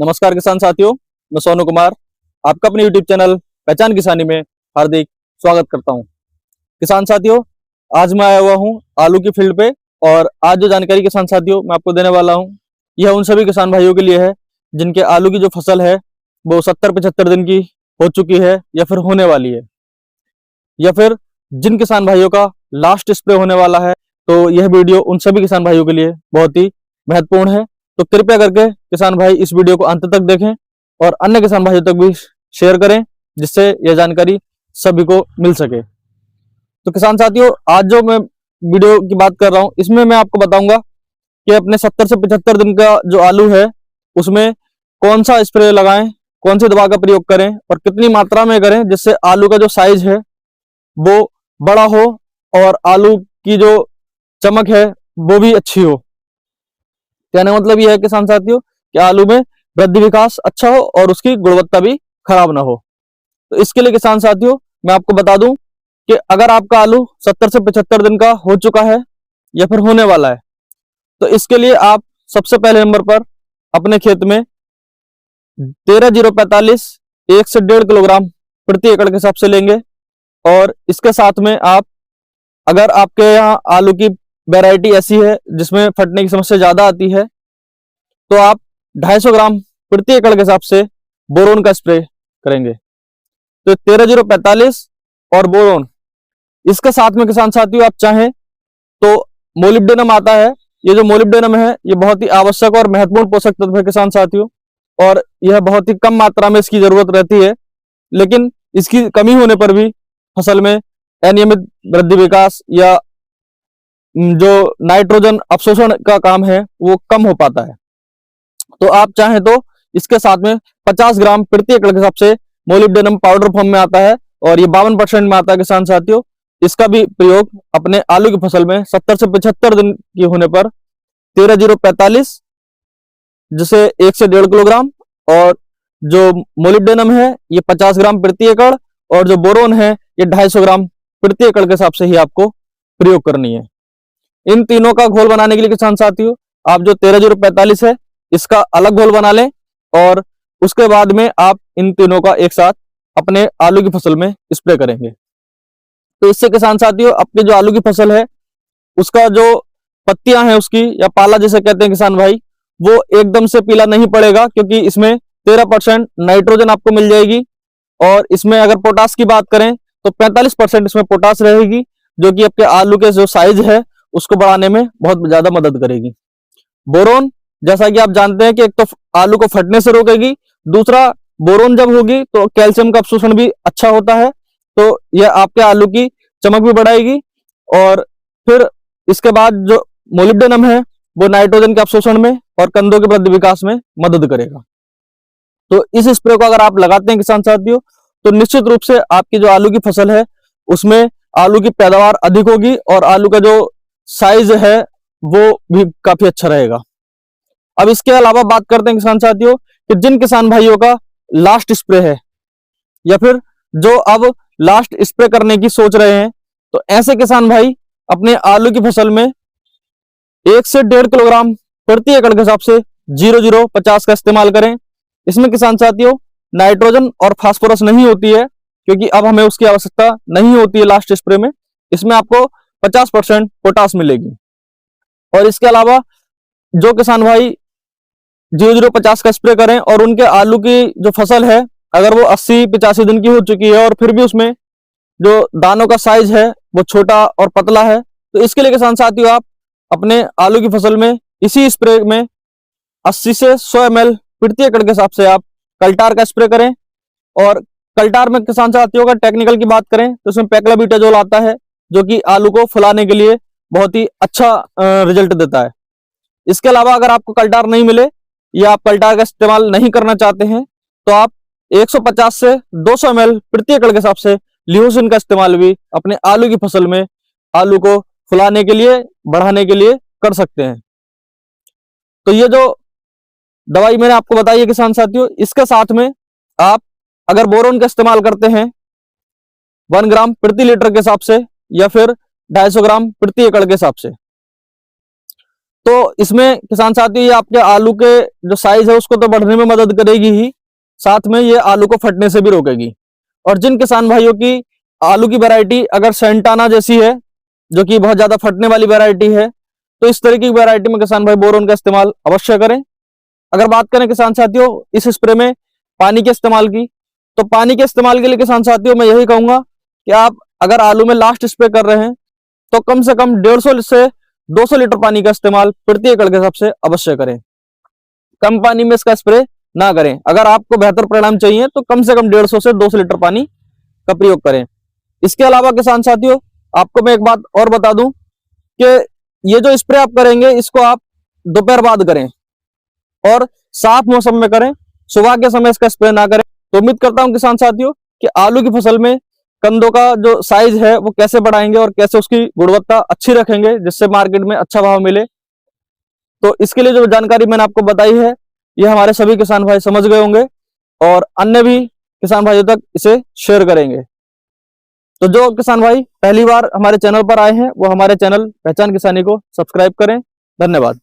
नमस्कार किसान साथियों, मैं सोनू कुमार आपका अपने YouTube चैनल पहचान किसानी में हार्दिक स्वागत करता हूं। किसान साथियों, आज मैं आया हुआ हूं आलू की फील्ड पे और आज जो जानकारी किसान साथियों मैं आपको देने वाला हूं, यह उन सभी किसान भाइयों के लिए है जिनके आलू की जो फसल है वो 70-75 दिन की हो चुकी है या फिर होने वाली है, या फिर जिन किसान भाइयों का लास्ट स्प्रे होने वाला है। तो यह वीडियो उन सभी किसान भाइयों के लिए बहुत ही महत्वपूर्ण है। तो कृपया करके किसान भाई इस वीडियो को अंत तक देखें और अन्य किसान भाइयों तक भी शेयर करें, जिससे यह जानकारी सभी को मिल सके। तो किसान साथियों, आज जो मैं वीडियो की बात कर रहा हूं, इसमें मैं आपको बताऊंगा कि अपने 70 से 75 दिन का जो आलू है उसमें कौन सा स्प्रे लगाएं, कौन सी दवा का प्रयोग करें और कितनी मात्रा में करें, जिससे आलू का जो साइज है वो बड़ा हो और आलू की जो चमक है वो भी अच्छी हो। कहने का मतलब यह है किसान साथियों कि आलू में वृद्धि विकास अच्छा हो और उसकी गुणवत्ता भी खराब ना हो। तो इसके लिए किसान साथियों मैं आपको बता दूं कि अगर आपका आलू 70 से 75 दिन का हो चुका है या फिर होने वाला है, तो इसके लिए आप सबसे पहले नंबर पर अपने खेत में 13-045 1 से 1.5 किलोग्राम प्रति एकड़ के हिसाब से लेंगे। और इसके साथ में आप, अगर आपके यहाँ आलू की वैरायटी ऐसी है जिसमें फटने की समस्या ज्यादा आती है, तो आप 250 ग्राम प्रति एकड़ के हिसाब से बोरोन का स्प्रे करेंगे। तो 13-045 और बोरोन, इसके साथ में किसान साथियों आप चाहें तो मोलिब्डेनम आता है। ये जो मोलिब्डेनम है ये बहुत ही आवश्यक और महत्वपूर्ण पोषक तत्व है किसान साथियों, और यह बहुत ही कम मात्रा में इसकी जरूरत रहती है, लेकिन इसकी कमी होने पर भी फसल में अनियमित वृद्धि विकास या जो नाइट्रोजन अवशोषण का काम है वो कम हो पाता है। तो आप चाहें तो इसके साथ में 50 ग्राम प्रति एकड़ के हिसाब से मोलिब्डेनम पाउडर फॉर्म में आता है और ये 52% में आता है किसान साथियों। इसका भी प्रयोग अपने आलू की फसल में 70 से 75 दिन की होने पर 13-045 जिसे 1 से 1.5 किलोग्राम, और जो मोलिब्डेनम है ये 50 ग्राम प्रति एकड़, और जो बोरोन है ये 250 ग्राम प्रति एकड़ के हिसाब से ही आपको प्रयोग करनी है। इन तीनों का घोल बनाने के लिए किसान साथियों आप जो 13-045 है इसका अलग घोल बना लें, और उसके बाद में आप इन तीनों का एक साथ अपने आलू की फसल में स्प्रे करेंगे। तो इससे किसान साथियों आपके जो आलू की फसल है उसका जो पत्तियां हैं उसकी, या पाला जिसे कहते हैं किसान भाई, वो एकदम से पीला नहीं पड़ेगा, क्योंकि इसमें 13% नाइट्रोजन आपको मिल जाएगी। और इसमें अगर पोटास की बात करें तो 45% इसमें पोटास रहेगी, जो कि आपके आलू के जो साइज है उसको बढ़ाने में बहुत ज्यादा मदद करेगी। बोरोन, जैसा कि आप जानते हैं कि एक तो आलू को फटने से रोकेगी, दूसरा बोरोन जब होगी तो कैल्शियम का अवशोषण भी अच्छा होता है, तो यह आपके आलू की चमक भी बढ़ाएगी। और फिर इसके बाद जो मोलिब्डेनम है वो नाइट्रोजन के अवशोषण में और कंदों के वृद्धि विकास में मदद करेगा। तो इस स्प्रे को अगर आप लगाते हैं किसान साथियों, तो निश्चित रूप से आपकी जो आलू की फसल है उसमें आलू की पैदावार अधिक होगी और आलू का जो साइज है वो भी काफी अच्छा रहेगा। अब इसके अलावा बात करते हैं किसान साथियों कि जिन किसान भाइयों का लास्ट स्प्रे है या फिर जो अब लास्ट स्प्रे करने की सोच रहे हैं, तो ऐसे किसान भाई अपने आलू की फसल में 1 से 1.5 किलोग्राम प्रति एकड़ के हिसाब से 0-0-50 का इस्तेमाल करें। इसमें किसान साथियों नाइट्रोजन और फास्फोरस नहीं होती है, क्योंकि अब हमें उसकी आवश्यकता नहीं होती है लास्ट स्प्रे में। इसमें आपको 50% पोटास मिलेगी। और इसके अलावा जो किसान भाई 0-0-50 का स्प्रे करें और उनके आलू की जो फसल है अगर वो 80-85 दिन की हो चुकी है और फिर भी उसमें जो दानों का साइज है वो छोटा और पतला है, तो इसके लिए किसान साथियों आप अपने आलू की फसल में इसी स्प्रे में 80 से 100 ml प्रति एकड़ के हिसाब से आप कल्टार का स्प्रे करें। और कल्टार में किसान साथियों का टेक्निकल की बात करें तो उसमें पैक्लोबिटाजोल आता है, जो कि आलू को फुलाने के लिए बहुत ही अच्छा रिजल्ट देता है। इसके अलावा अगर आपको कल्टार नहीं मिले या आप कल्टार का इस्तेमाल नहीं करना चाहते हैं, तो आप 150 से 200 ml प्रति एकड़ के हिसाब से लियोसिन का इस्तेमाल भी अपने आलू की फसल में आलू को फुलाने के लिए, बढ़ाने के लिए कर सकते हैं। तो ये जो दवाई मैंने आपको बताई है किसान साथियों, इसके साथ में आप अगर बोरोन का इस्तेमाल करते हैं 1 ग्राम प्रति लीटर के हिसाब से या फिर 250 ग्राम प्रति एकड़ के हिसाब से, तो इसमें किसान साथियों ये आपके आलू के जो साइज है उसको तो बढ़ने में मदद करेगी ही, साथ में ये आलू को फटने से भी रोकेगी। और जिन किसान भाइयों की आलू की वैरायटी अगर सेंटाना जैसी है, जो कि बहुत ज्यादा फटने वाली वैरायटी है, तो इस तरीके की वैरायटी में किसान भाई बोरोन का इस्तेमाल अवश्य करें। अगर बात करें किसान साथियों इस स्प्रे में पानी के इस्तेमाल की, तो पानी के इस्तेमाल के लिए किसान साथियों मैं यही कहूंगा कि आप अगर आलू में लास्ट स्प्रे कर रहे हैं तो कम से कम 150 से 200 लीटर पानी का इस्तेमाल प्रति एकड़ के हिसाब से अवश्य करें। कम पानी में इसका स्प्रे ना करें। अगर आपको बेहतर परिणाम चाहिए तो कम से कम 150 से 200 लीटर पानी का प्रयोग करें। इसके अलावा किसान साथियों आपको मैं एक बात और बता दूं कि ये जो स्प्रे आप करेंगे इसको आप दोपहर बाद करें और साफ मौसम में करें, सुबह के समय इसका स्प्रे ना करें। तो उम्मीद करता हूं किसान साथियों कि आलू की फसल में कंदों का जो साइज है वो कैसे बढ़ाएंगे और कैसे उसकी गुणवत्ता अच्छी रखेंगे जिससे मार्केट में अच्छा भाव मिले। तो इसके लिए जो जानकारी मैंने आपको बताई है ये हमारे सभी किसान भाई समझ गए होंगे और अन्य भी किसान भाइयों तक इसे शेयर करेंगे। तो जो किसान भाई पहली बार हमारे चैनल पर आए हैं वो हमारे चैनल पहचान किसानी को सब्सक्राइब करें। धन्यवाद।